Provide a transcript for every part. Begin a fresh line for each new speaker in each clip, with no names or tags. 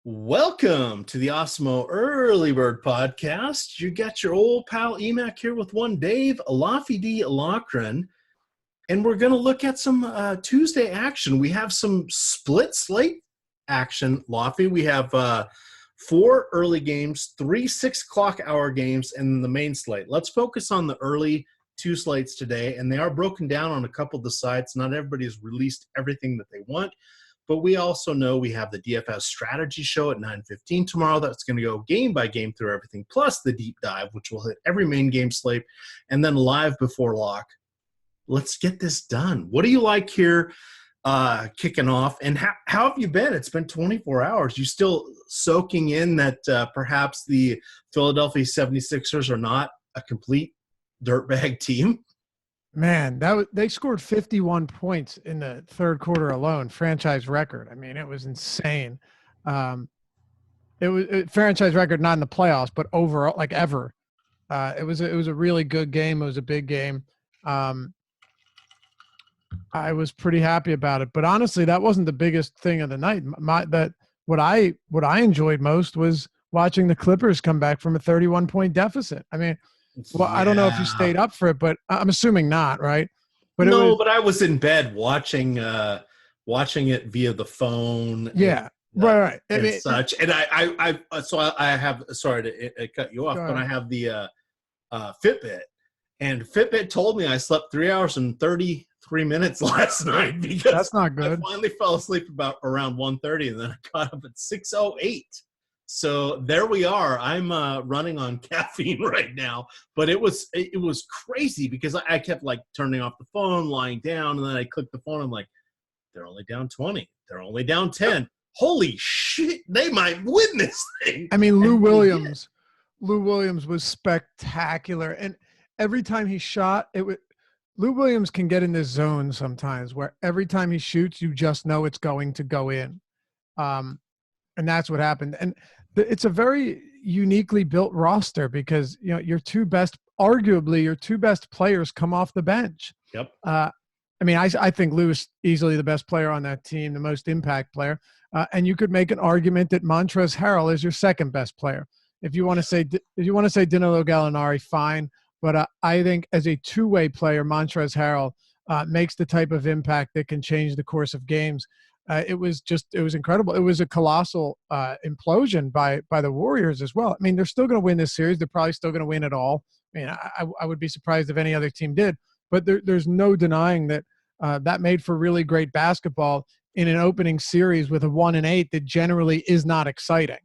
Welcome to the Osmo Early Bird Podcast. You got your old pal Emac here with one Dave Alafidi Alakran, and we're going to look at some Tuesday action. We have some split slate action, Laffy. We have four early games, three 6 o'clock hour games, and the main slate. Let's focus on the early two slates today, and they are broken down on a couple of the sites. Not everybody has released everything that they want. But we also know we have the DFS strategy show at 9:15 tomorrow. That's going to go game by game through everything, plus the deep dive, which will hit every main game slate, and then live before lock. Let's get this done. What do you like here kicking off? And how have you been? It's been 24 hours. You still soaking in that perhaps the Philadelphia 76ers are not a complete dirtbag team?
Man, they scored 51 points in the third quarter alone, franchise record. I mean, it was insane. It was a franchise record, not in the playoffs, but overall, like ever. It was a really good game. It was a big game. I was pretty happy about it, but honestly, that wasn't the biggest thing of the night. What I enjoyed most was watching the Clippers come back from a 31-point deficit. I mean. Well, I don't know if you stayed up for it, but I'm assuming not, right?
But but I was in bed watching it via the phone.
Yeah,
and,
right.
And such. And I have, sorry to cut you off, but I have the Fitbit, and Fitbit told me I slept 3 hours and 33 minutes last night because
that's not good.
I finally fell asleep around 1:30, and then I got up at 6:08. So there we are. I'm running on caffeine right now, but it was crazy because I kept like turning off the phone, lying down, and then I clicked the phone. I'm like, they're only down 20. They're only down 10. Holy shit! They might win this thing.
I mean, Lou Williams was spectacular, and every time he shot, Lou Williams can get in this zone sometimes where every time he shoots, you just know it's going to go in. And that's what happened. And it's a very uniquely built roster because, you know, arguably your two best players come off the bench.
Yep.
I mean, I think Lou is easily the best player on that team, the most impact player. And you could make an argument that Montrezl Harrell is your second best player. If you want to say Danilo Gallinari, fine. But I think as a two-way player, Montrezl Harrell makes the type of impact that can change the course of games. It was incredible. It was a colossal implosion by the Warriors as well. I mean, they're still going to win this series. They're probably still going to win it all. I mean, I would be surprised if any other team did. But there's no denying that that made for really great basketball in an opening series with a 1-8 that generally is not exciting.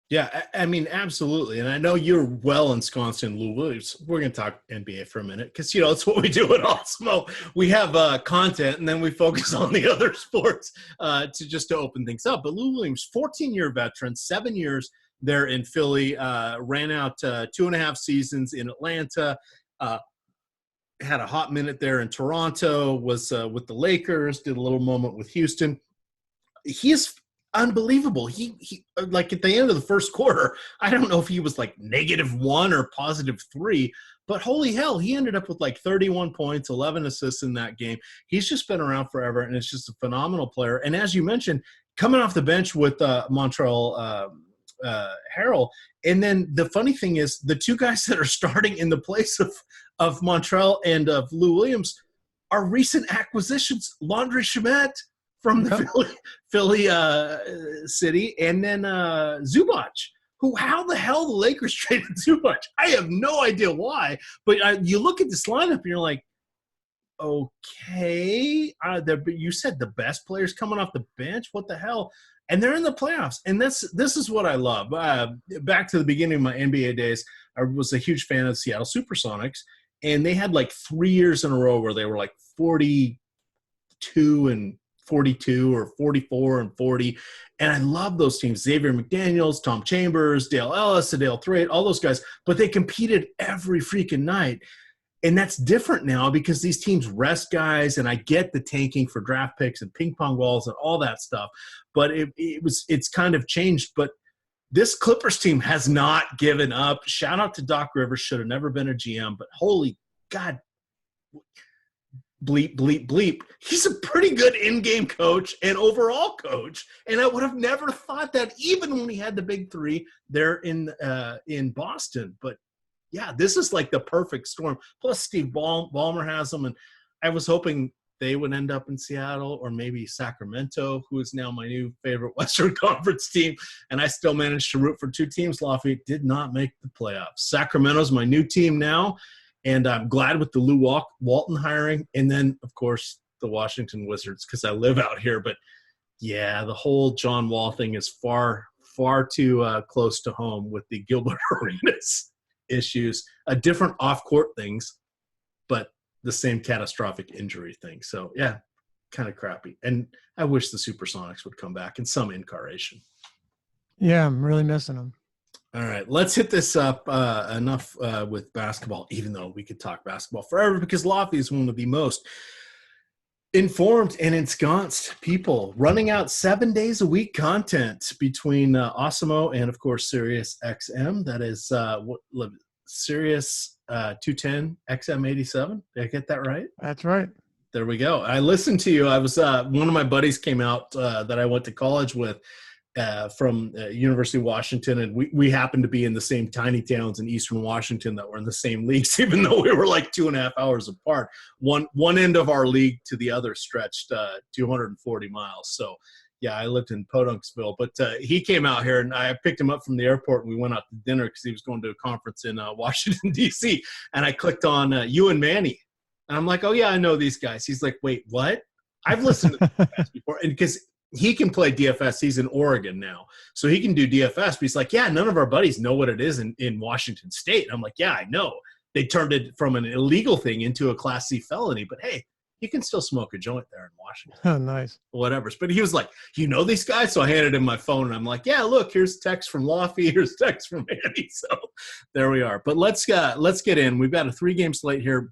Yeah, I mean, absolutely. And I know you're well ensconced in Lou Williams. We're going to talk NBA for a minute because, you know, it's what we do at Osmo. We have content, and then we focus on the other sports to open things up. But Lou Williams, 14-year veteran, 7 years there in Philly, ran out 2.5 seasons in Atlanta, had a hot minute there in Toronto, was with the Lakers, did a little moment with Houston. He is unbelievable. He like at the end of the first quarter, I don't know if he was like -1 or +3, but holy hell, he ended up with like 31 points, 11 assists in that game. He's just been around forever, and it's just a phenomenal player. And as you mentioned, coming off the bench with Montrezl Harrell, and then the funny thing is the two guys that are starting in the place of Montrezl and of Lou Williams are recent acquisitions. Landry Shamet from the Philly city, and then Zubac, how the hell the Lakers traded Zubac? I have no idea why, but you look at this lineup and you're like, okay, you said the best players coming off the bench? What the hell? And they're in the playoffs, and this is what I love. Back to the beginning of my NBA days, I was a huge fan of Seattle Supersonics, and they had like 3 years in a row where they were like 42 and 42 or 44 and 40. And I love those teams. Xavier McDaniels, Tom Chambers, Dale Ellis, Adele Threatt, all those guys. But they competed every freaking night. And that's different now because these teams rest guys, and I get the tanking for draft picks and ping pong balls and all that stuff. But it's kind of changed. But this Clippers team has not given up. Shout out to Doc Rivers. Should have never been a GM. But holy God, bleep, bleep, bleep. He's a pretty good in-game coach and overall coach. And I would have never thought that even when he had the big three there in Boston. But yeah, this is like the perfect storm. Plus Steve Ballmer has them. And I was hoping they would end up in Seattle or maybe Sacramento, who is now my new favorite Western Conference team. And I still managed to root for two teams. Lafayette did not make the playoffs. Sacramento's my new team now. And I'm glad with the Lou Walton hiring. And then, of course, the Washington Wizards, because I live out here. But, yeah, the whole John Wall thing is far, far too close to home with the Gilbert Arenas issues. Different off-court things, but the same catastrophic injury thing. So, yeah, kind of crappy. And I wish the Supersonics would come back in some incarnation.
Yeah, I'm really missing them.
All right, let's hit this up enough with basketball, even though we could talk basketball forever because Lofty is one of the most informed and ensconced people, running out 7 days a week content between Osimo and, of course, Sirius XM. That is Sirius 210 XM 87. Did I get that right?
That's right.
There we go. I listened to you. I was one of my buddies came out that I went to college with from University of Washington, and we happened to be in the same tiny towns in Eastern Washington that were in the same leagues, even though we were like 2.5 hours apart. One end of our league to the other stretched 240 miles. So, yeah, I lived in Podunksville. But he came out here, and I picked him up from the airport, and we went out to dinner because he was going to a conference in Washington, D.C., and I clicked on you and Manny. And I'm like, oh, yeah, I know these guys. He's like, wait, what? I've listened to this before. And because he can play DFS. He's in Oregon now. So he can do DFS. But he's like, yeah, none of our buddies know what it is in Washington State. And I'm like, yeah, I know. They turned it from an illegal thing into a Class C felony. But, hey, you can still smoke a joint there in Washington.
Oh, nice.
Whatever. But he was like, you know these guys? So I handed him my phone, and I'm like, yeah, look, here's text from Lofty. Here's text from Andy. So there we are. But let's get in. We've got a 3-game slate here.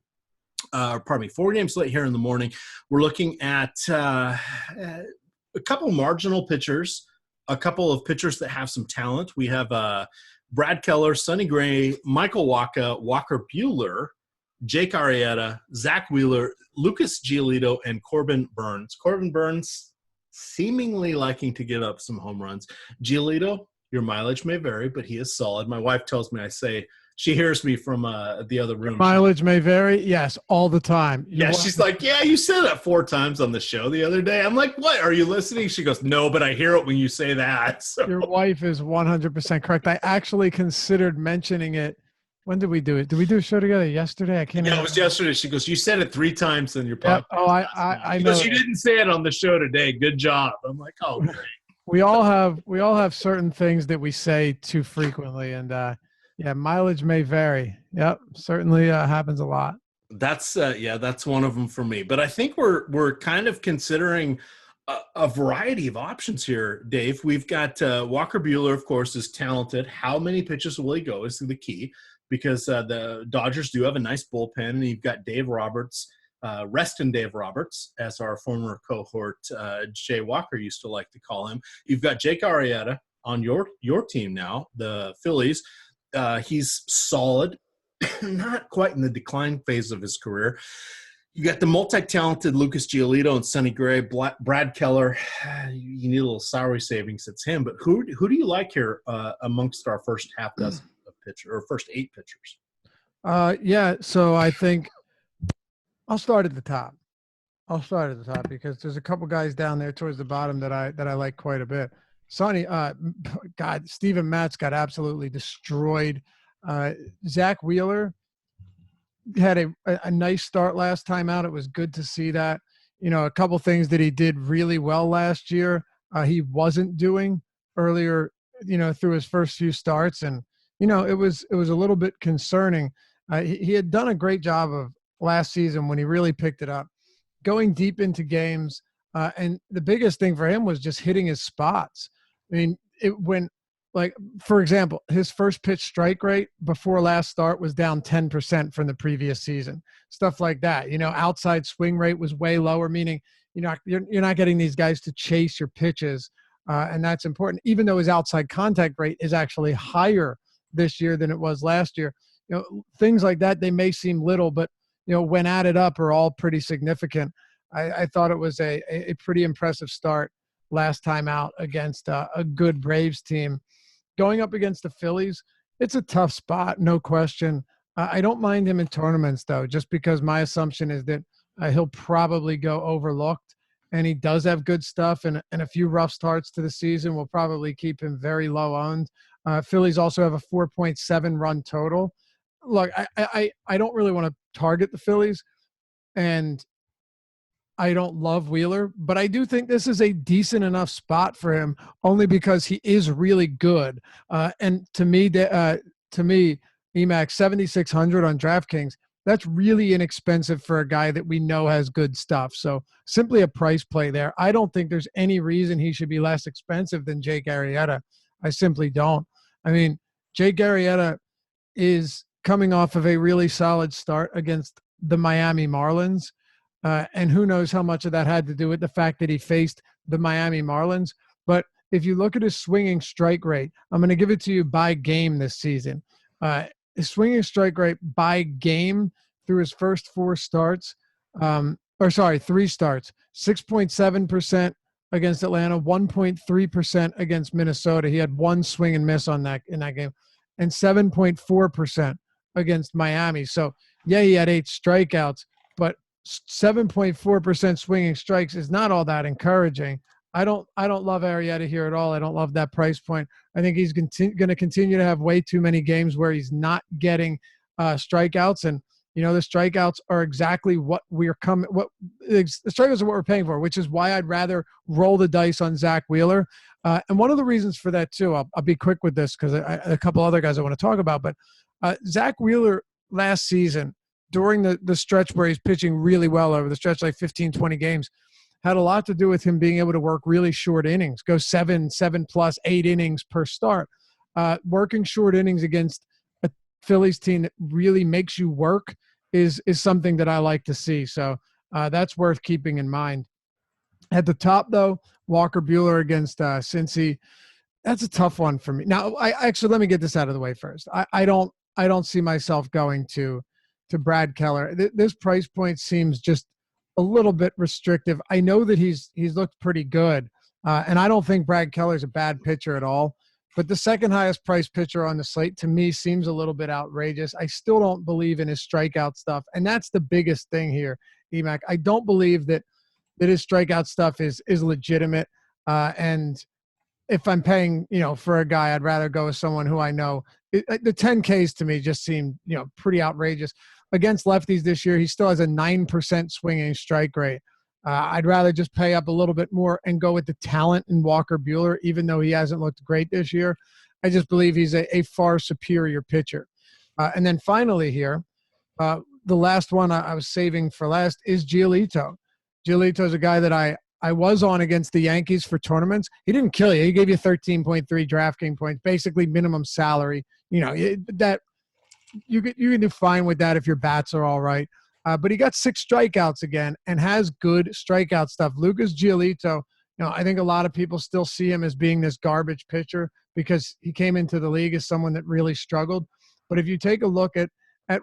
4-game slate here in the morning. We're looking at a couple marginal pitchers, a couple of pitchers that have some talent. We have Brad Keller, Sonny Gray, Michael Wacha, Walker Buehler, Jake Arrieta, Zach Wheeler, Lucas Giolito, and Corbin Burns. Corbin Burns seemingly liking to give up some home runs. Giolito, your mileage may vary, but he is solid. My wife tells me, she hears me from the other room.
Mileage may vary. Yes, all the time.
She's like, yeah, you said that 4 times on the show the other day. I'm like, what? Are you listening? She goes, no, but I hear it when you say that. So.
Your wife is 100% correct. I actually considered mentioning it. When did we do it? Did we do a show together yesterday? I can't.
Yeah, it was yesterday. She goes, you said it 3 times in your podcast.
Oh, I know.
She didn't say it on the show today. Good job. I'm like, oh, great.
We all have certain things that we say too frequently, and yeah, mileage may vary. Yep, certainly happens a lot.
That's that's one of them for me. But I think we're kind of considering a variety of options here, Dave. We've got Walker Buehler, of course, is talented. How many pitches will he go is the key, because the Dodgers do have a nice bullpen, and you've got Dave Roberts, Reston Dave Roberts, as our former cohort Jay Walker used to like to call him. You've got Jake Arrieta on your team now, the Phillies. He's solid, not quite in the decline phase of his career. You got the multi-talented Lucas Giolito and Sonny Gray, Brad Keller. You need a little salary savings. It's him. But who do you like here amongst our first half dozen of pitchers, or first 8 pitchers?
Yeah, so I think I'll start at the top. Because there's a couple guys down there towards the bottom that I like quite a bit. Sonny, God, Steven Matz got absolutely destroyed. Zach Wheeler had a nice start last time out. It was good to see that. You know, a couple things that he did really well last year, he wasn't doing earlier, through his first few starts. And, it was a little bit concerning. He had done a great job of last season when he really picked it up, going deep into games. And the biggest thing for him was just hitting his spots. I mean, for example, his first pitch strike rate before last start was down 10% from the previous season. Stuff like that. Outside swing rate was way lower, meaning you're not getting these guys to chase your pitches, and that's important. Even though his outside contact rate is actually higher this year than it was last year, things like that, they may seem little, but when added up, are all pretty significant. I thought it was a pretty impressive start last time out against a good Braves team. Going up against the Phillies, it's a tough spot, no question. I don't mind him in tournaments, though, just because my assumption is that he'll probably go overlooked, and he does have good stuff, and a few rough starts to the season will probably keep him very low owned. Phillies also have a 4.7 run total. Look, I don't really want to target the Phillies, and I don't love Wheeler, but I do think this is a decent enough spot for him, only because he is really good. And to me, Emax 7,600 on DraftKings, that's really inexpensive for a guy that we know has good stuff. So simply a price play there. I don't think there's any reason he should be less expensive than Jake Arrieta. I simply don't. I mean, Jake Arrieta is coming off of a really solid start against the Miami Marlins. And who knows how much of that had to do with the fact that he faced the Miami Marlins. But if you look at his swinging strike rate, I'm going to give it to you by game this season. His swinging strike rate by game through his first three starts, 6.7% against Atlanta, 1.3% against Minnesota. He had one swing and miss in that game, and 7.4% against Miami. So yeah, he had 8 strikeouts, but 7.4% swinging strikes is not all that encouraging. I don't love Arrieta here at all. I don't love that price point. I think he's going to continue to have way too many games where he's not getting strikeouts, and the strikeouts are exactly what the strikeouts are what we're paying for, which is why I'd rather roll the dice on Zach Wheeler. And one of the reasons for that too, I'll be quick with this because a couple other guys I want to talk about, but Zach Wheeler last season, during the stretch where he's pitching really well over the stretch, like 15, 20 games, had a lot to do with him being able to work really short innings, go 7 plus 8 innings per start. Working short innings against a Phillies team that really makes you work is something that I like to see. So that's worth keeping in mind. At the top, though, Walker Buehler against Cincy, that's a tough one for me. Now, let me get this out of the way first. I don't see myself going to Brad Keller. This price point seems just a little bit restrictive. I know that he's looked pretty good, and I don't think Brad Keller's a bad pitcher at all. But the second highest priced pitcher on the slate to me seems a little bit outrageous. I still don't believe in his strikeout stuff, and that's the biggest thing here, EMAC. I don't believe that his strikeout stuff is legitimate. And if I'm paying, for a guy, I'd rather go with someone who I know. The 10Ks to me just seem, pretty outrageous. Against lefties this year, he still has a 9% swinging strike rate. I'd rather just pay up a little bit more and go with the talent in Walker Buehler, even though he hasn't looked great this year. I just believe he's a far superior pitcher. And then finally here, the last one I was saving for last is Giolito. Giolito is a guy that I was on against the Yankees for tournaments. He didn't kill you. He gave you 13.3 DraftKings points, basically minimum salary. That you can do fine with that if your bats are all right. But he got 6 strikeouts again and has good strikeout stuff. Lucas Giolito, I think a lot of people still see him as being this garbage pitcher because he came into the league as someone that really struggled. But if you take a look at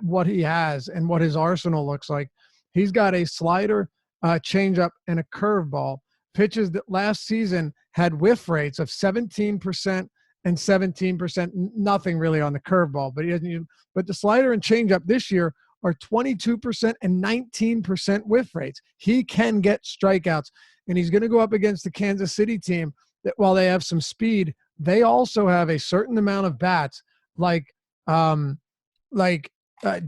what he has and what his arsenal looks like, he's got a slider, changeup, and a curveball. Pitches that last season had whiff rates of 17% and 17%. Nothing really on the curveball, but he doesn't. But the slider and changeup this year are 22% and 19% whiff rates. He can get strikeouts, and he's going to go up against the Kansas City team that, while they have some speed, they also have a certain amount of bats like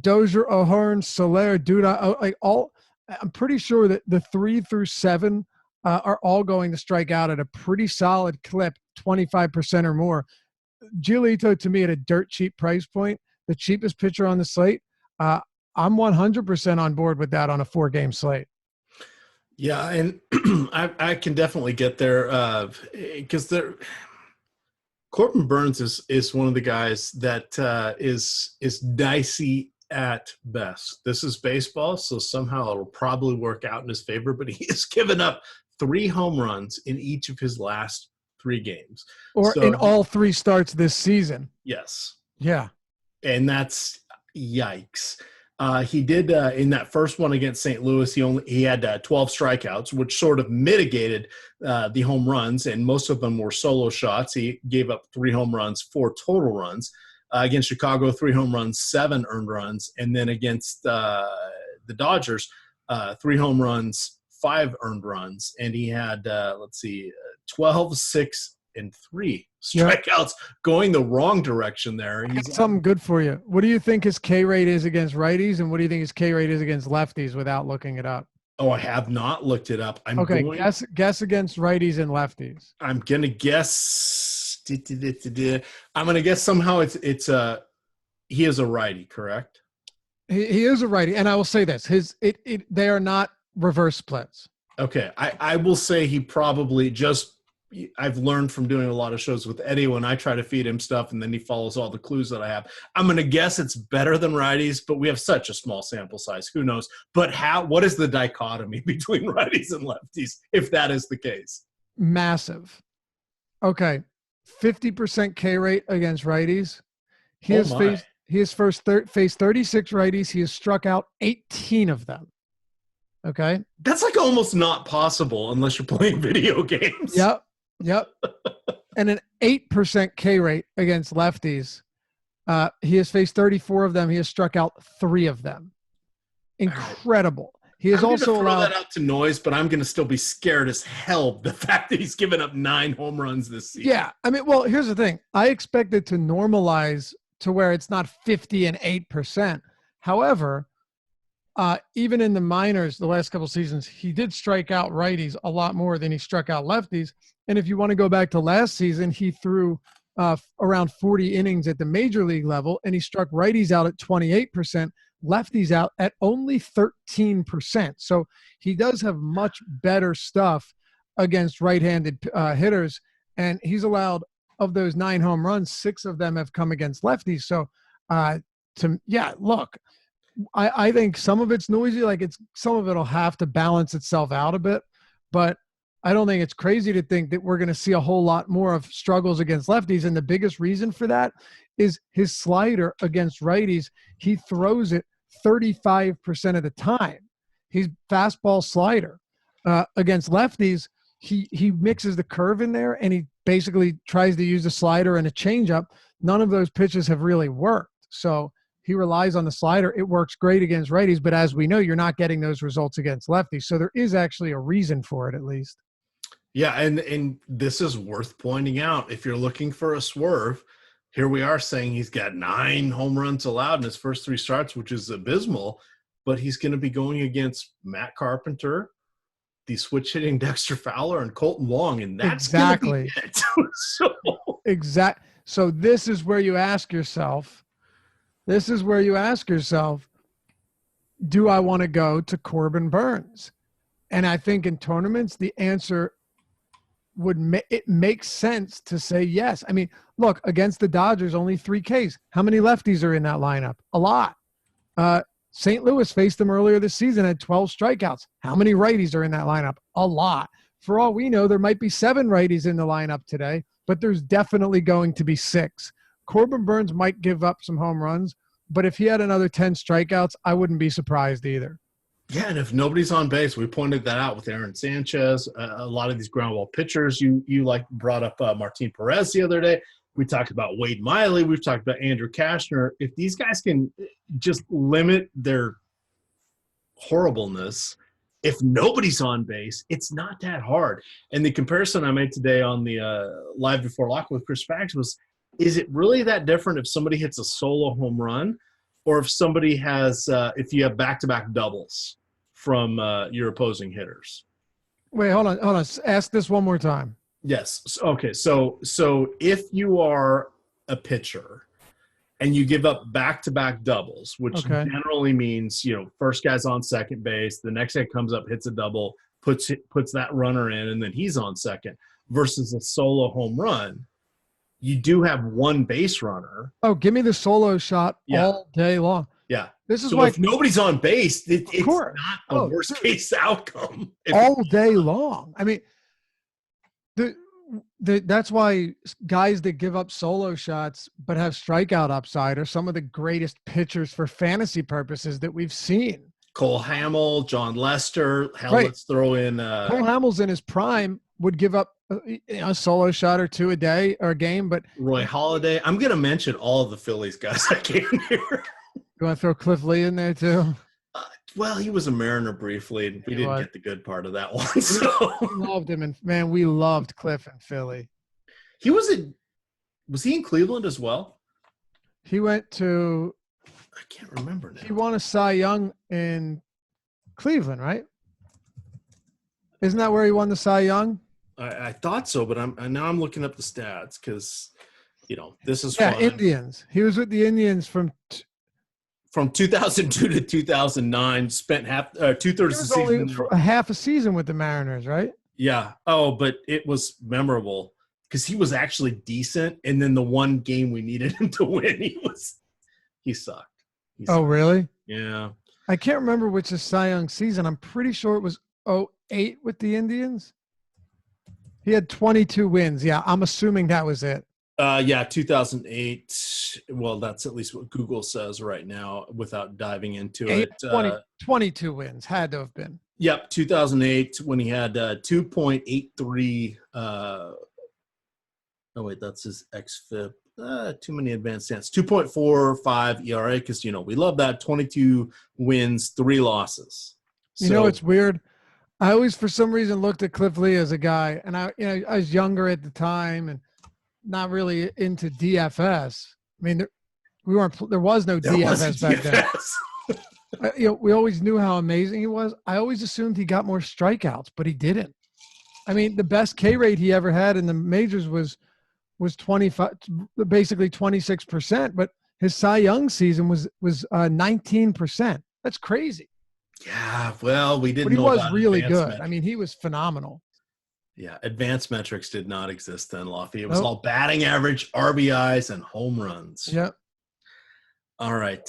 Dozier, O'Hearn, Soler, Duda, I'm pretty sure that the 3 through 7 are all going to strike out at a pretty solid clip, 25% or more. Giolito, to me, at a dirt cheap price point, the cheapest pitcher on the slate, I'm 100% on board with that on a 4-game slate.
Yeah, and I can definitely get there because Corbin Burns is one of the guys that is dicey at best. This is baseball, so somehow it'll probably work out in his favor, but he has given up 3 home runs in each of his last 3 games.
Or in all 3 starts this season.
Yes.
Yeah.
And that's yikes. He did in that first one against St. Louis. He had 12 strikeouts, which sort of mitigated the home runs, and most of them were solo shots. He gave up 3 home runs, 4 total runs. Against Chicago, 3 home runs, 7 earned runs, and then against the Dodgers, 3 home runs, 5 earned runs, and he had 12, 6, and 3 strikeouts going the wrong direction there.
He's something good for you. What do you think his K rate is against righties, and what do you think his K rate is against lefties without looking it up?
Oh, I have not looked it up.
Guess against righties and lefties.
I'm gonna guess. I'm gonna guess somehow he is a righty, correct?
He is a righty, and I will say this: they are not reverse splits.
Okay, I will say he probably just. I've learned from doing a lot of shows with Eddie when I try to feed him stuff and then he follows all the clues that I have. I'm going to guess it's better than righties, but we have such a small sample size. Who knows? But what is the dichotomy between righties and lefties if that is the case?
Massive. Okay. 50% K rate against righties. He has faced 36 righties. He has struck out 18 of them. Okay.
That's like almost not possible unless you're playing video games.
Yep. And an 8% K rate against lefties. He has faced 34 of them. He has struck out 3 of them. Incredible. He has also allowed
that out to noise, but I'm going to still be scared as hell the fact that he's given up 9 home runs this season.
Yeah. I mean, well, here's the thing. I expect it to normalize to where it's not 50 and 8%. However, even in the minors, the last couple of seasons, he did strike out righties a lot more than he struck out lefties. And if you want to go back to last season, he threw around 40 innings at the major league level, and he struck righties out at 28%, lefties out at only 13%. So he does have much better stuff against right-handed hitters, and he's allowed, of those 9 home runs, 6 of them have come against lefties. So, look, I think some of it's noisy. Some of it'll have to balance itself out a bit, but I don't think it's crazy to think that we're going to see a whole lot more of struggles against lefties. And the biggest reason for that is his slider against righties. He throws it 35% of the time. He's fastball slider. Against lefties, he mixes the curve in there, and he basically tries to use the slider and a changeup. None of those pitches have really worked. So he relies on the slider. It works great against righties, but as we know, you're not getting those results against lefties. So there is actually a reason for it, at least.
Yeah, and this is worth pointing out. If you're looking for a swerve, here we are saying he's got 9 home runs allowed in his first 3 starts, which is abysmal, but he's going to be going against Matt Carpenter, the switch-hitting Dexter Fowler, and Colton Wong, and that's
exactly
it.
So this is where you ask yourself, do I want to go to Corbin Burnes? And I think in tournaments, the answer it makes sense to say yes. I mean, look, against the Dodgers, only 3 Ks. How many lefties are in that lineup? A lot. St. Louis faced them earlier this season, had 12 strikeouts. How many righties are in that lineup? A lot. For all we know, there might be 7 righties in the lineup today, but there's definitely going to be 6. Corbin Burnes might give up some home runs, but if he had another 10 strikeouts, I wouldn't be surprised either.
Yeah, and if nobody's on base, we pointed that out with Aaron Sanchez. A lot of these ground ball pitchers, you brought up Martin Perez the other day. We talked about Wade Miley. We've talked about Andrew Kashner. If these guys can just limit their horribleness, if nobody's on base, it's not that hard. And the comparison I made today on the Live Before Lock with Chris Fax was, is it really that different if somebody hits a solo home run or if somebody has if you have back-to-back doubles from your opposing hitters?
Wait, hold on. Ask this one more time.
Yes. Okay. So if you are a pitcher and you give up back-to-back doubles, which generally means, first guy's on second base, the next guy comes up, hits a double, puts that runner in, and then he's on second, versus a solo home run, you do have one base runner.
Oh, give me the solo shot all day long.
Yeah.
This is
so if nobody's on base, it's not a worst case outcome.
All day long. I mean, That's why guys that give up solo shots but have strikeout upside are some of the greatest pitchers for fantasy purposes that we've seen.
Cole Hamill, John Lester. Hell,
Right.
let's throw in
Cole Hamels in his prime would give up a solo shot or two a day or a game, but
Roy Halladay. I'm going to mention all of the Phillies guys I can here.
you want to throw Cliff Lee in there too?
Well, he was a Mariner briefly, and we didn't get the good part of that one. So
we loved him, and man, we loved Cliff in Philly.
Was he in Cleveland as well?
He went to.
I can't remember now.
He won a Cy Young in Cleveland, right? Isn't that where he won the Cy Young?
I thought so, but now I'm looking up the stats because this is
fun.
fun.
Indians. He was with the Indians from
2002 to 2009. Spent two-thirds of the season.
Only a half a season with the Mariners, right?
Yeah. Oh, but it was memorable because he was actually decent, and then the one game we needed him to win, he sucked.
Oh, really?
Yeah.
I can't remember which is Cy Young season. I'm pretty sure it was 2008 with the Indians. He had 22 wins. Yeah, I'm assuming that was it.
2008. Well, that's at least what Google says right now without diving into it.
22 wins had to have been.
Yep, 2008 when he had 2.83. Oh, wait, that's his xFIP. Too many advanced stats. 2.45 ERA because, we love that. 22 wins, 3 losses.
It's weird. I always, for some reason, looked at Cliff Lee as a guy, and I was younger at the time and not really into DFS. I mean, there was no DFS back then. We always knew how amazing he was. I always assumed he got more strikeouts, but he didn't. I mean, the best K rate he ever had in the majors was 25, basically 26%, but his Cy Young season was 19%. That's crazy.
Yeah, well, we didn't.
But he
know
was
about
really good.
metrics.
I mean, he was phenomenal.
Yeah, advanced metrics did not exist then, Lofty. It was all batting average, RBIs, and home runs.
Yep.
All right.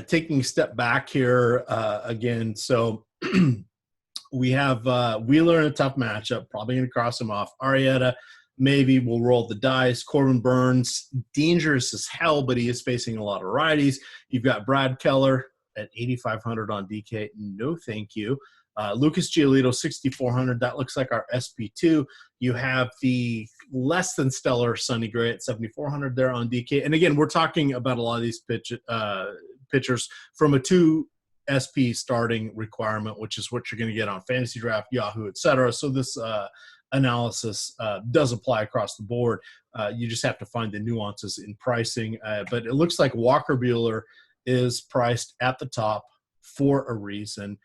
Taking a step back here again. So we have Wheeler in a tough matchup. Probably going to cross him off. Arrieta, maybe we'll roll the dice. Corbin Burns, dangerous as hell, but he is facing a lot of righties. You've got Brad Keller at 8,500 on DK. No, thank you. Lucas Giolito, 6,400. That looks like our SP2. You have the less than stellar Sonny Gray at 7,400 there on DK. And again, we're talking about a lot of these pitchers from a 2 SP starting requirement, which is what you're going to get on Fantasy Draft, Yahoo, etc. So this analysis does apply across the board. You just have to find the nuances in pricing. But it looks like Walker Buehler is priced at the top for a reason.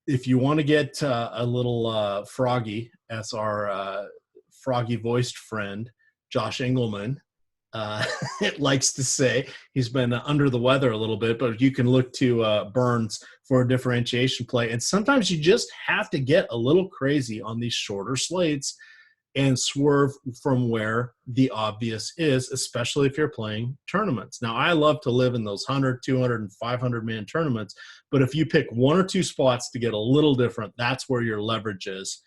If you want to get a little froggy, as our froggy-voiced friend, Josh Engelman, likes to say, he's been under the weather a little bit, but you can look to Burns for a differentiation play. And sometimes you just have to get a little crazy on these shorter slates and swerve from where the obvious is, especially if you're playing tournaments. Now, I love to live in those 100, 200, and 500-man tournaments, but if you pick 1 or 2 spots to get a little different, that's where your leverage is.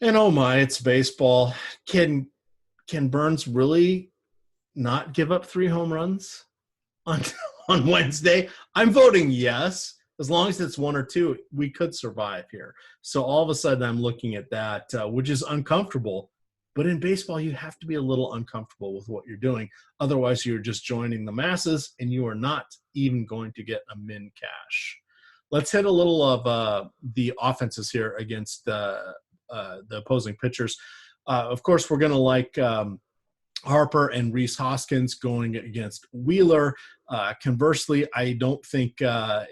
And oh my, it's baseball. Can Burns really not give up 3 home runs on Wednesday? I'm voting yes. As long as it's 1 or 2, we could survive here. So all of a sudden I'm looking at that, which is uncomfortable. But in baseball, you have to be a little uncomfortable with what you're doing. Otherwise, you're just joining the masses, and you are not even going to get a min cash. Let's hit a little of the offenses here against the opposing pitchers. Of course, we're going to like Harper and Rhys Hoskins going against Wheeler. Conversely, I don't think I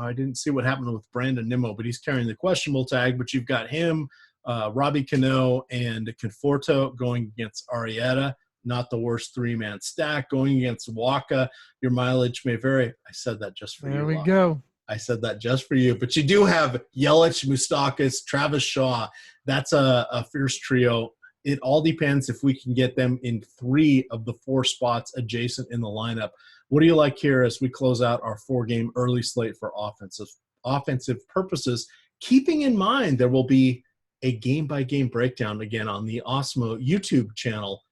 didn't see what happened with Brandon Nimmo, but he's carrying the questionable tag. But you've got him, Robbie Cano, and Conforto going against Arrieta. Not the worst 3-man stack. Going against Waka, your mileage may vary. I said that just for you.
There we go.
I said that just for you. But you do have Yelich, Moustakas, Travis Shaw. That's a fierce trio. It all depends if we can get them in 3 of the 4 spots adjacent in the lineup. What do you like here as we close out our 4-game early slate for offensive purposes, keeping in mind there will be a game-by-game breakdown again on the Osmo YouTube channel,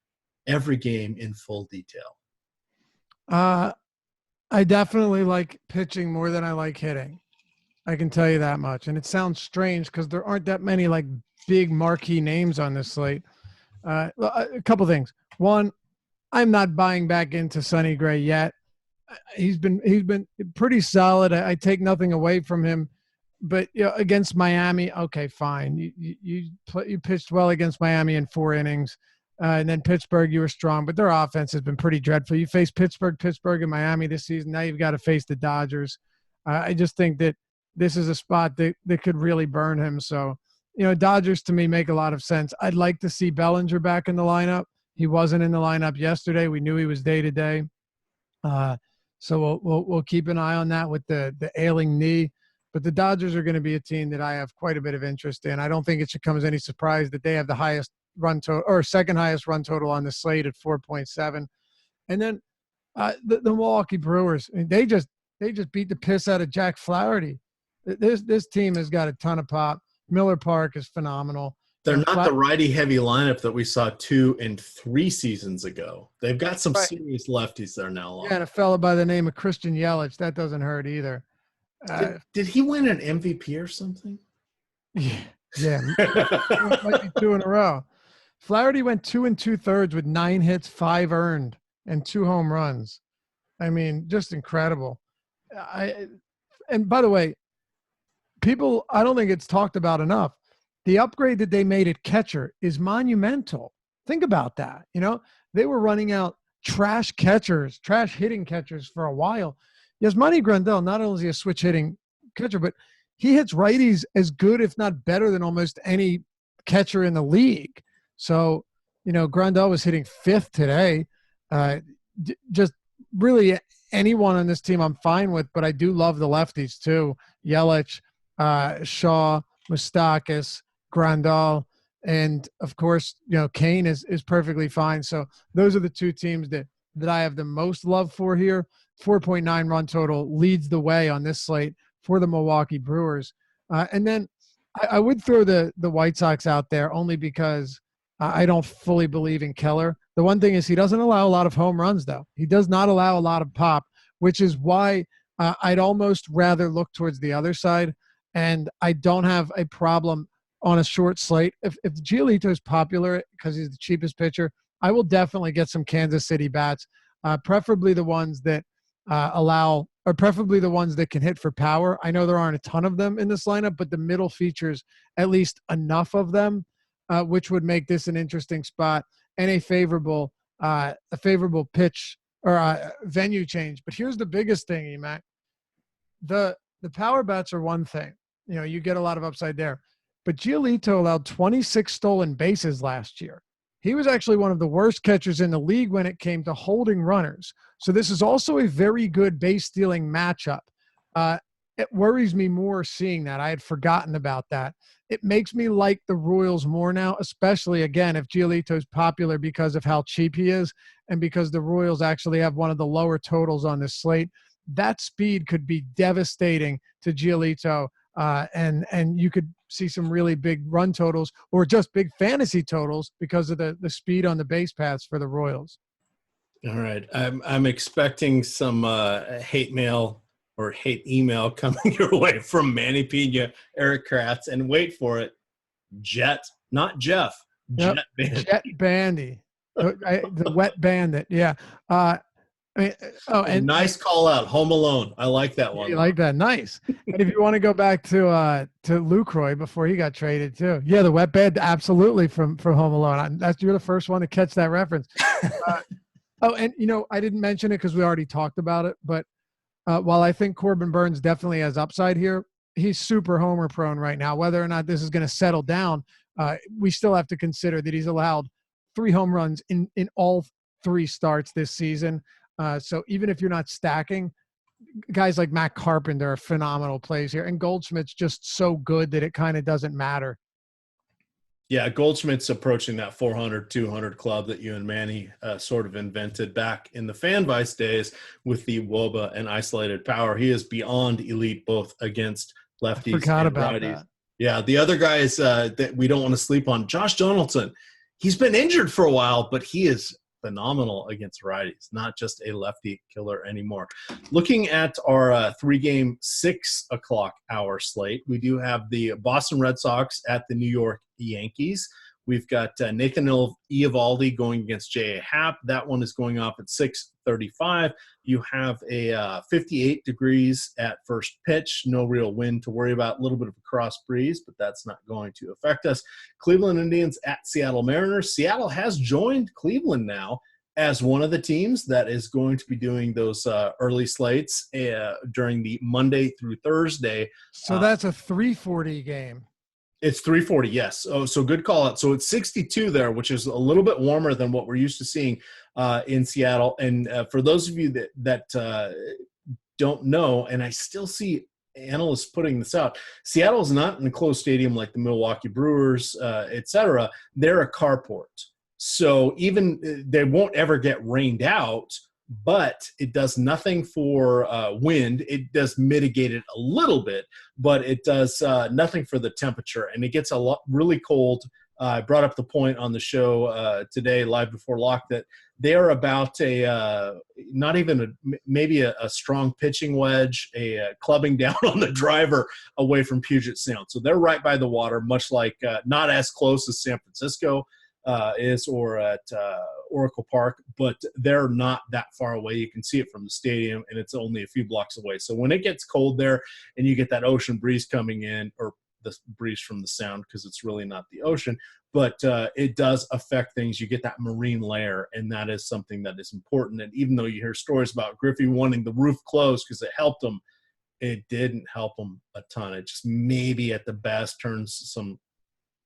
every game in full detail.
I definitely like pitching more than I like hitting. I can tell you that much. And it sounds strange because there aren't that many like big marquee names on this slate. A couple things. One, I'm not buying back into Sonny Gray yet. He's been pretty solid. I take nothing away from him, but against Miami, okay, fine. You pitched well against Miami in 4 innings, and then Pittsburgh, you were strong, but their offense has been pretty dreadful. You faced Pittsburgh, and Miami this season. Now you've got to face the Dodgers. I just think that this is a spot that could really burn him. So, Dodgers to me make a lot of sense. I'd like to see Bellinger back in the lineup. He wasn't in the lineup yesterday. We knew he was day to day. So we'll keep an eye on that with the ailing knee. But the Dodgers are going to be a team that I have quite a bit of interest in. I don't think it should come as any surprise that they have the highest run total or second highest run total on the slate at 4.7. And then the Milwaukee Brewers, I mean, they just beat the piss out of Jack Flaherty. This team has got a ton of pop. Miller Park is phenomenal.
They're not the righty-heavy lineup that we saw 2 and 3 seasons ago. They've got some serious lefties there now.
Yeah, and a fella by the name of Christian Yelich. That doesn't hurt either.
Did he win an MVP or something?
Yeah. Might be 2 in a row. Flaherty went 2 2/3 with 9 hits, 5 earned, and 2 home runs. I mean, just incredible. And by the way, I don't think it's talked about enough. The upgrade that they made at catcher is monumental. Think about that. They were running out trash hitting catchers for a while. Yasmani Grandal, not only is he a switch hitting catcher, but he hits righties as good, if not better, than almost any catcher in the league. So, Grandal was hitting 5th today. Just really anyone on this team I'm fine with, but I do love the lefties too. Yelich, Shaw, Moustakas, Grandal, and of course, Kane is perfectly fine. So those are the 2 teams that I have the most love for here. 4.9 run total leads the way on this slate for the Milwaukee Brewers. And then I would throw the White Sox out there only because I don't fully believe in Keller. The one thing is he doesn't allow a lot of home runs, though. He does not allow a lot of pop, which is why I'd almost rather look towards the other side. And I don't have a problem on a short slate. If Giolito is popular because he's the cheapest pitcher, I will definitely get some Kansas City bats, preferably the ones that preferably the ones that can hit for power. I know there aren't a ton of them in this lineup, but the middle features at least enough of them, which would make this an interesting spot and a favorable pitch or venue change. But here's the biggest thing, Emac. The power bats are one thing. You get a lot of upside there. But Giolito allowed 26 stolen bases last year. He was actually one of the worst catchers in the league when it came to holding runners. So this is also a very good base stealing matchup. It worries me more seeing that. I had forgotten about that. It makes me like the Royals more now, especially, again, if Giolito's popular because of how cheap he is and because the Royals actually have one of the lower totals on this slate. That speed could be devastating to Giolito, and you could see some really big run totals or just big fantasy totals because of the speed on the base paths for the Royals.
All right. I'm expecting some hate mail or hate email coming your way from Manny Pena, Eric Kratz, and wait for it, Jet, not Jeff,
Yep.
Jet Bandy.
Jet Bandy, the wet bandit. Yeah. And
nice call out, Home Alone. I like that one.
You like that? Nice. And if you want to go back to Lucroy before he got traded too, yeah, the wet bed, absolutely from Home Alone. You're the first one to catch that reference. And I didn't mention it because we already talked about it, but while I think Corbin Burns definitely has upside here, he's super homer prone right now. Whether or not this is going to settle down, we still have to consider that he's allowed 3 home runs in all 3 starts this season. So even if you're not stacking, guys like Matt Carpenter are phenomenal plays here. And Goldschmidt's just so good that it kind of doesn't matter.
Yeah, Goldschmidt's approaching that 400, 200 club that you and Manny sort of invented back in the Fan Vice days with the WOBA and isolated power. He is beyond elite both against lefties and righties. Yeah, the other guys that we don't want to sleep on, Josh Donaldson. He's been injured for a while, but he is phenomenal against righties, not just a lefty killer anymore. Looking at our three-game 6 o'clock hour slate, we do have the Boston Red Sox at the New York Yankees. We've got Nathan Eovaldi going against J.A. Happ. That one is going off at 6:35. You have a 58 degrees at first pitch. No real wind to worry about. A little bit of a cross breeze, but that's not going to affect us. Cleveland Indians at Seattle Mariners. Seattle has joined Cleveland now as one of the teams that is going to be doing those early slates during the Monday through Thursday.
So that's a 3:40 game.
It's 3:40, yes. Oh, so good call out. So it's 62 there, which is a little bit warmer than what we're used to seeing in Seattle. And for those of you that don't know, and I still see analysts putting this out, Seattle is not in a closed stadium like the Milwaukee Brewers, et cetera. They're a carport. So even they won't ever get rained out, but it does nothing for wind. It does mitigate it a little bit, but it does nothing for the temperature, and it gets really cold. I brought up the point on the show today, live before lock, that they are about maybe a strong pitching wedge, a clubbing down on the driver away from Puget Sound. So they're right by the water, much like not as close as San Francisco is, or at Oracle Park, but they're not that far away. You can see it from the stadium, and it's only a few blocks away. So when it gets cold there and you get that ocean breeze coming in, or the breeze from the sound, because it's really not the ocean, but it does affect things. You get that marine layer, and that is something that is important. And even though you hear stories about Griffey wanting the roof closed because it helped him, it didn't help him a ton. It just maybe at the best turns some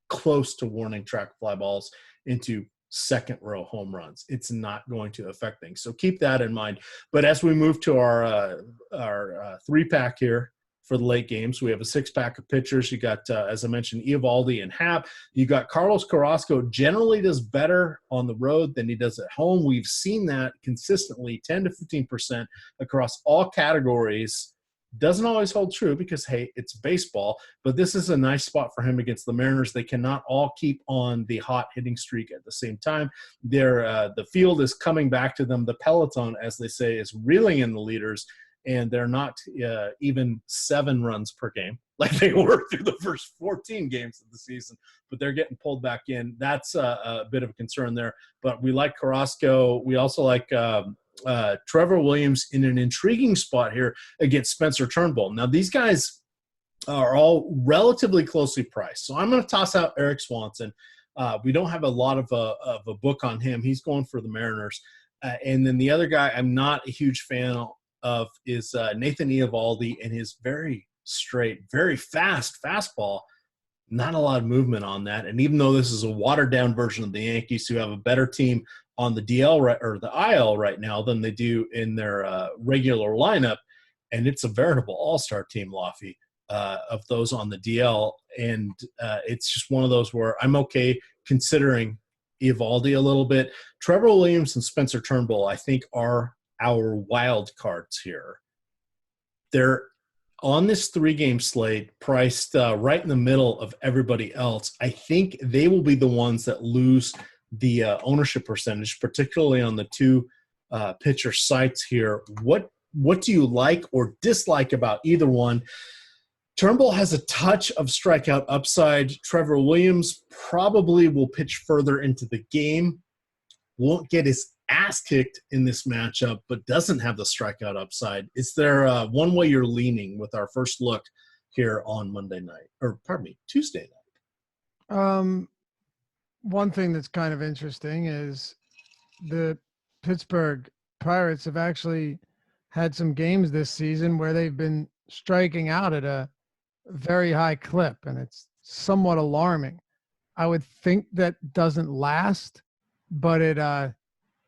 close to warning track fly balls into second row home runs. It's not going to affect things. So keep that in mind. But as we move to our 3-pack here for the late games, we have a 6-pack of pitchers. You got, as I mentioned, Eovaldi and Happ. You got Carlos Carrasco, generally does better on the road than he does at home. We've seen that consistently, 10 to 15% across all categories. Doesn't always hold true because, hey, it's baseball, but this is a nice spot for him against the Mariners. They cannot all keep on the hot hitting streak at the same time. The field is coming back to them. The peloton, as they say, is reeling in the leaders, and they're not even 7 runs per game like they were through the first 14 games of the season, but they're getting pulled back in. That's a bit of a concern there, but we like Carrasco. We also like Trevor Williams in an intriguing spot here against Spencer Turnbull. Now, these guys are all relatively closely priced, so I'm going to toss out Eric Swanson. We don't have a lot of a book on him. He's going for the Mariners. And then the other guy I'm not a huge fan of is Nathan Eovaldi and his very straight, very fast fastball. Not a lot of movement on that. And even though this is a watered-down version of the Yankees, who have a better team on the DL or the IL right now than they do in their regular lineup, and it's a veritable all-star team, Laffy, of those on the DL. And it's just one of those where I'm okay considering Eovaldi a little bit. Trevor Williams and Spencer Turnbull, I think, are our wild cards here. They're on this 3-game slate, priced right in the middle of everybody else. I think they will be the ones that lose the ownership percentage, particularly on the 2 pitcher sites here. What do you like or dislike about either one? Turnbull has a touch of strikeout upside. Trevor Williams probably will pitch further into the game, won't get his ass kicked in this matchup, but doesn't have the strikeout upside. Is there one way you're leaning with our first look here on Tuesday night?
One thing that's kind of interesting is the Pittsburgh Pirates have actually had some games this season where they've been striking out at a very high clip, and it's somewhat alarming. I would think that doesn't last, but it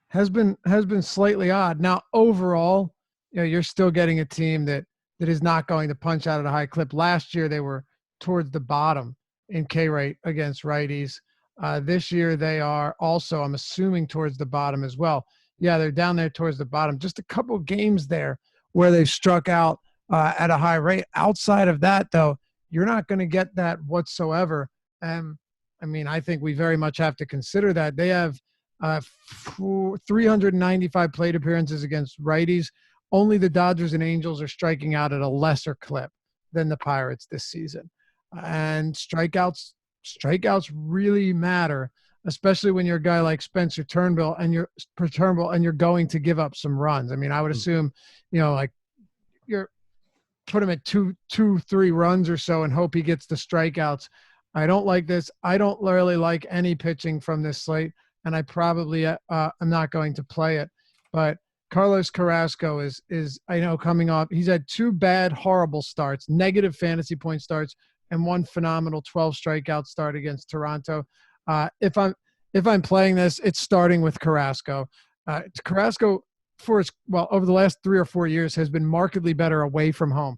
has been slightly odd. Now, overall, you're still getting a team that is not going to punch out at a high clip. Last year, they were towards the bottom in K rate against righties. This year, they are also, I'm assuming, towards the bottom as well. Yeah, they're down there towards the bottom. Just a couple games there where they've struck out at a high rate. Outside of that, though, You're not going to get that whatsoever. I mean, I think we very much have to consider that. They have 395 plate appearances against righties. Only the Dodgers and Angels are striking out at a lesser clip than the Pirates this season. And strikeouts really matter, especially when you're a guy like Spencer Turnbull and you're going to give up some runs. I mean, I would assume, like you're put him at two, 3 runs or so and hope he gets the strikeouts. I don't like this. I don't really like any pitching from this slate, and I probably am not going to play it. But Carlos Carrasco is I know coming off. He's had 2 bad, horrible starts, negative fantasy point starts, and 1 phenomenal 12 strikeout start against Toronto. If I'm playing this, it's starting with Carrasco. Carrasco over the last 3 or 4 years has been markedly better away from home.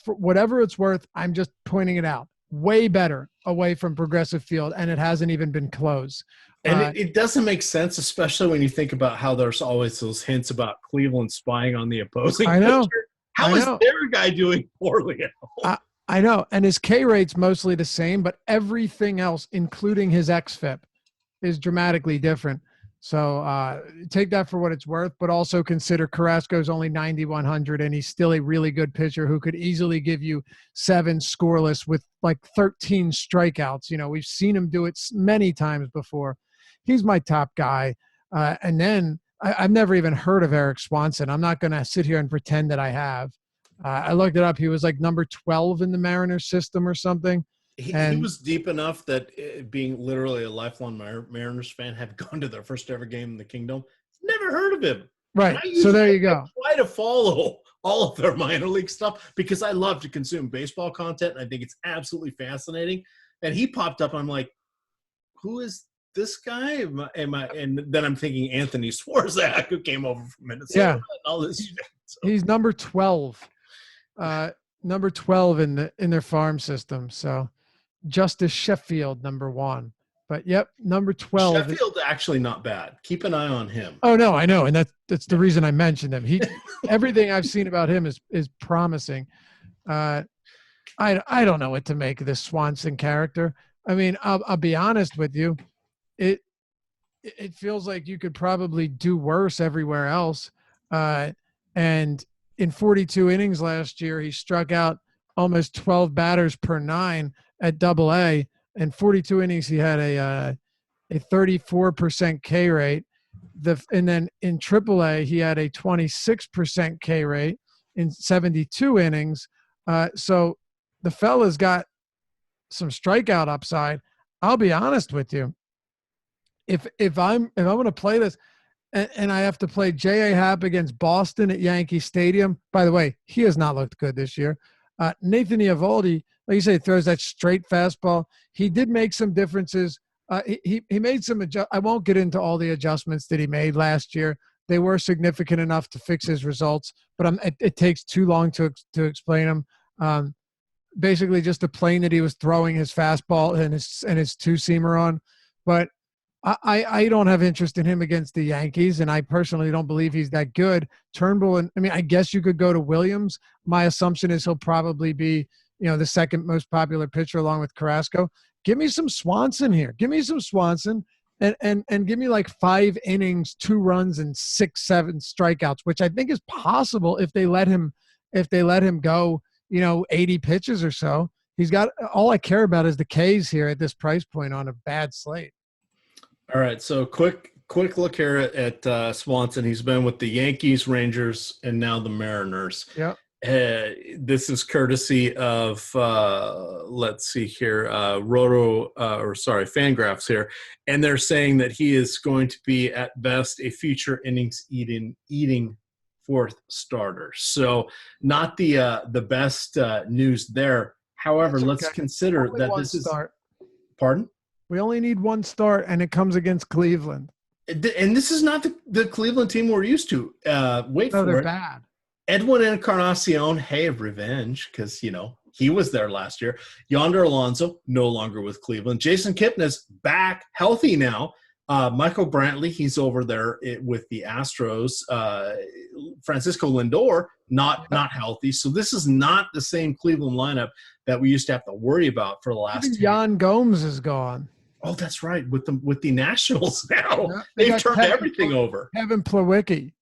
For whatever it's worth, I'm just pointing it out. Way better away from Progressive Field, and it hasn't even been close.
And it doesn't make sense, especially when you think about how there's always those hints about Cleveland spying on the opposing pitcher. How is their guy doing poorly at home?
I know, and his K rate's mostly the same, but everything else, including his xFIP, is dramatically different. So take that for what it's worth, but also consider Carrasco's only 9,100, and he's still a really good pitcher who could easily give you 7 scoreless with like 13 strikeouts. We've seen him do it many times before. He's my top guy. And then I've never even heard of Eric Swanson. I'm not going to sit here and pretend that I have. I looked it up. He was like number 12 in the Mariners system or something.
He was deep enough that being literally a lifelong Mariners fan, had gone to their first ever game in the Kingdom. Never heard of him.
Right. So there you go.
I try to follow all of their minor league stuff because I love to consume baseball content, and I think it's absolutely fascinating. And he popped up. I'm like, who is this guy? And then I'm thinking Anthony Swarzak, who came over from Minnesota.
Yeah.
And all this. So.
He's number 12. Number 12 in their farm system. So Justice Sheffield, number 1. But yep, number 12.
Sheffield's actually not bad. Keep an eye on him.
Oh no, I know, and that's the reason I mentioned him. Everything I've seen about him is promising. I don't know what to make of this Swanson character. I mean, I'll be honest with you. It feels like you could probably do worse everywhere else. And in 42 innings last year, he struck out almost 12 batters per 9 at Double-A. In 42 innings, he had a 34% K rate. And then in Triple-A, he had a 26% K rate in 72 innings. So the fella's got some strikeout upside. I'll be honest with you. If I'm going to play this, and I have to play J.A. Happ against Boston at Yankee Stadium. By the way, he has not looked good this year. Nathan Eovaldi, like you say, throws that straight fastball. He did make some differences. He made some I won't get into all the adjustments that he made last year. They were significant enough to fix his results, but it takes too long to explain them. Basically, just a plane that he was throwing his fastball and his two-seamer on. But I don't have interest in him against the Yankees, and I personally don't believe he's that good. Turnbull, I guess you could go to Williams. My assumption is he'll probably be, the second most popular pitcher along with Carrasco. Give me some Swanson here. Give me some Swanson, and give me like 5 innings, 2 runs, and 6, 7 strikeouts, which I think is possible if they let him go, 80 pitches or so. He's got all I care about is the Ks here at this price point on a bad slate.
All right, so quick look here at Swanson. He's been with the Yankees, Rangers, and now the Mariners.
Yep.
This is courtesy of let's see here, Fangraphs here, and they're saying that he is going to be at best a future innings eating 4th starter. So not the best news there. However, let's consider that this is pardon.
We only need 1 start, and it comes against Cleveland.
And this is not the Cleveland team we're used to.
They're bad.
Edwin Encarnacion, revenge, because, he was there last year. Yonder Alonso, no longer with Cleveland. Jason Kipnis, back, healthy now. Michael Brantley, he's over there with the Astros. Francisco Lindor, not healthy. So this is not the same Cleveland lineup that we used to have to worry about for the last
Even
2 years.
Jan Gomes is gone.
Oh, that's right. With the Nationals now,
Yeah,
they've turned everything over.
Kevin Plawecki.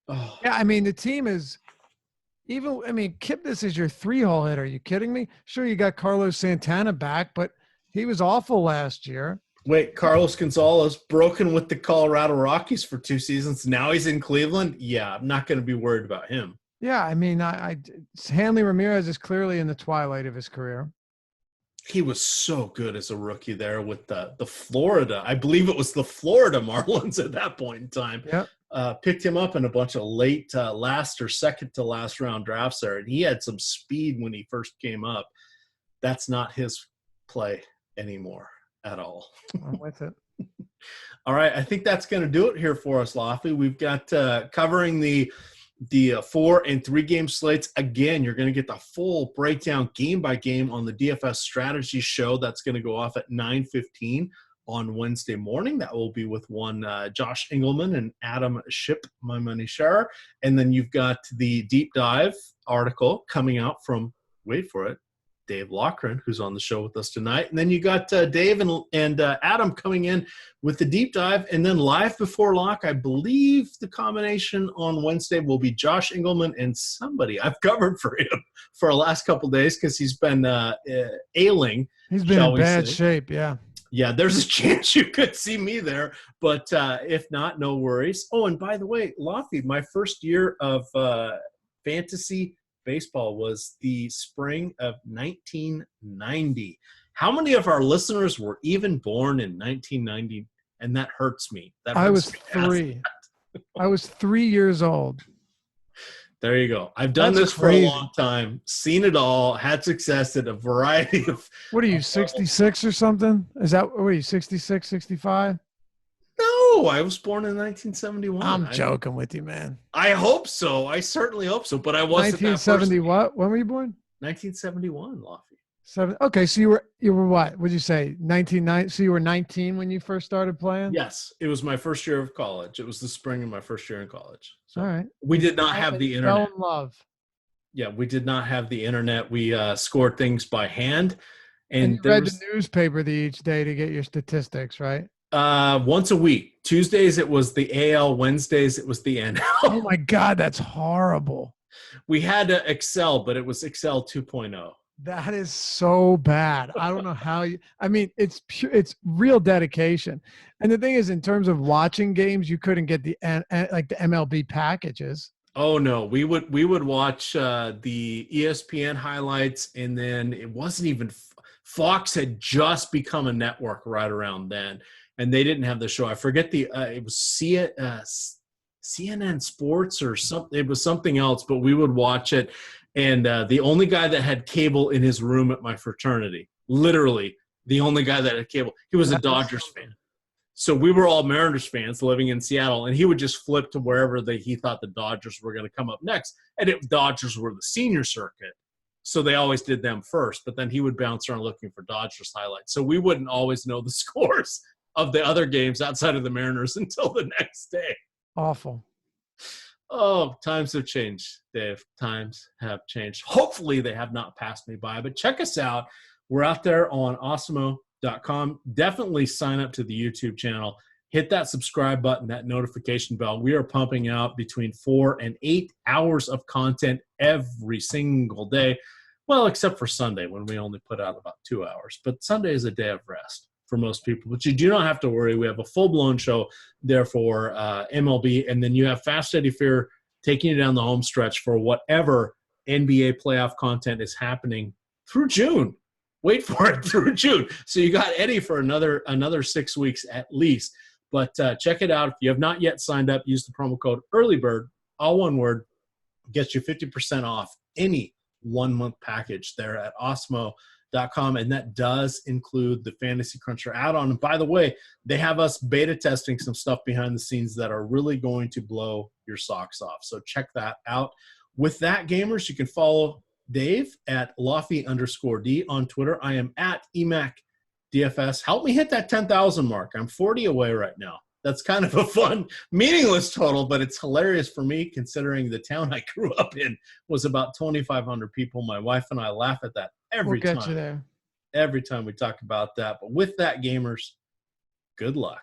Oh.
Yeah, I mean, the team is even. I mean, Kipnis is your 3-hole hitter. Are you kidding me? Sure, you got Carlos Santana back, but he was awful last year.
Wait, Carlos Gonzalez broken with the Colorado Rockies for 2 seasons. Now he's in Cleveland. Yeah, I'm not going to be worried about him.
Yeah, I mean, Hanley Ramirez is clearly in the twilight of his career.
He was so good as a rookie there with the Florida. I believe it was the Florida Marlins at that point in time.
Yep.
Picked him up in a bunch of late last or second to last round drafts there, and he had some speed when he first came up. That's not his play anymore at all.
I'm with it.
All right, I think that's going to do it here for us, Lofty. We've got covering the 4 and 3 game slates. Again, you're going to get the full breakdown game by game on the DFS strategy show. That's going to go off at 9:15 on Wednesday morning. That will be with one Josh Engelman and Adam Ship, my money share. And then you've got the deep dive article coming out from, wait for it, Dave Loughran, who's on the show with us tonight. And then you got Dave and Adam coming in with the deep dive. And then live before lock, I believe the combination on Wednesday will be Josh Engelman and somebody I've covered for him for the last couple of days because he's been ailing.
He's been in bad shape, yeah.
Yeah, there's a chance you could see me there. But if not, no worries. Oh, and by the way, Lofty, my first year of fantasy baseball was the spring of 1990. How many of our listeners were even born in 1990? And that hurts me.
I was 3. I was 3 years old.
There you go. I've done this for a long time, seen it all, had success at a variety of.
What are you, 66 or something? Is that, what are you, 66, 65?
No, I was born in 1971.
I'm joking with you, man.
I hope so. I certainly hope so, but I wasn't.
1970 what? When were you born?
1971, Lofty.
Okay, so you were what? Would you say 1990? So you were 19 when you first started playing?
Yes, it was my first year of college. It was the spring of my first year in college. So
all right.
We did not have the internet.
Fell in love.
Yeah, we did not have the internet. We scored things by hand,
and you read the newspaper each day to get your statistics, right?
Once a week. Tuesdays it was the AL. Wednesdays it was the NL.
Oh my God, that's horrible.
We had Excel, but it was Excel 2.0.
That is so bad. I don't know how you. I mean, it's real dedication. And the thing is, in terms of watching games, you couldn't get the MLB packages.
Oh no, we would watch the ESPN highlights, and then it wasn't even Fox had just become a network right around then, and they didn't have the show. I forget it was CNN Sports or something. It was something else, but we would watch it. And the only guy that had cable in his room at my fraternity, literally the only guy that had cable, he was a Dodgers fan. So we were all Mariners fans living in Seattle, and he would just flip to wherever he thought the Dodgers were going to come up next. And Dodgers were the senior circuit, so they always did them first. But then he would bounce around looking for Dodgers highlights. So we wouldn't always know the scores of the other games outside of the Mariners until the next day.
Awful.
Oh, times have changed, Dave. Times have changed. Hopefully they have not passed me by, but check us out. We're out there on awesemo.com. Definitely sign up to the YouTube channel. Hit that subscribe button, that notification bell. We are pumping out between 4 and 8 hours of content every single day. Well, except for Sunday when we only put out about 2 hours. But Sunday is a day of rest for most people. But you do not have to worry. We have a full-blown show there for MLB. And then you have Fast Eddie Fear taking you down the home stretch for whatever NBA playoff content is happening through June. Wait for it, through June. So you got Eddie for another 6 weeks at least. But check it out. If you have not yet signed up, use the promo code EARLYBIRD, all one word, gets you 50% off any 1-month package there at awesemo.com, and that does include the Fantasy Cruncher add-on. And by the way, they have us beta testing some stuff behind the scenes that are really going to blow your socks off. So check that out. With that, gamers, you can follow Dave at Lofty_D on Twitter. I am at EMACD DFS. Help me hit that 10,000 mark. I'm 40 away right now. That's kind of a fun, meaningless total, but it's hilarious for me considering the town I grew up in was about 2,500 people. My wife and I laugh at that every
We'll
time.
get you there.
Every time we talk about that. But with that, gamers, good luck.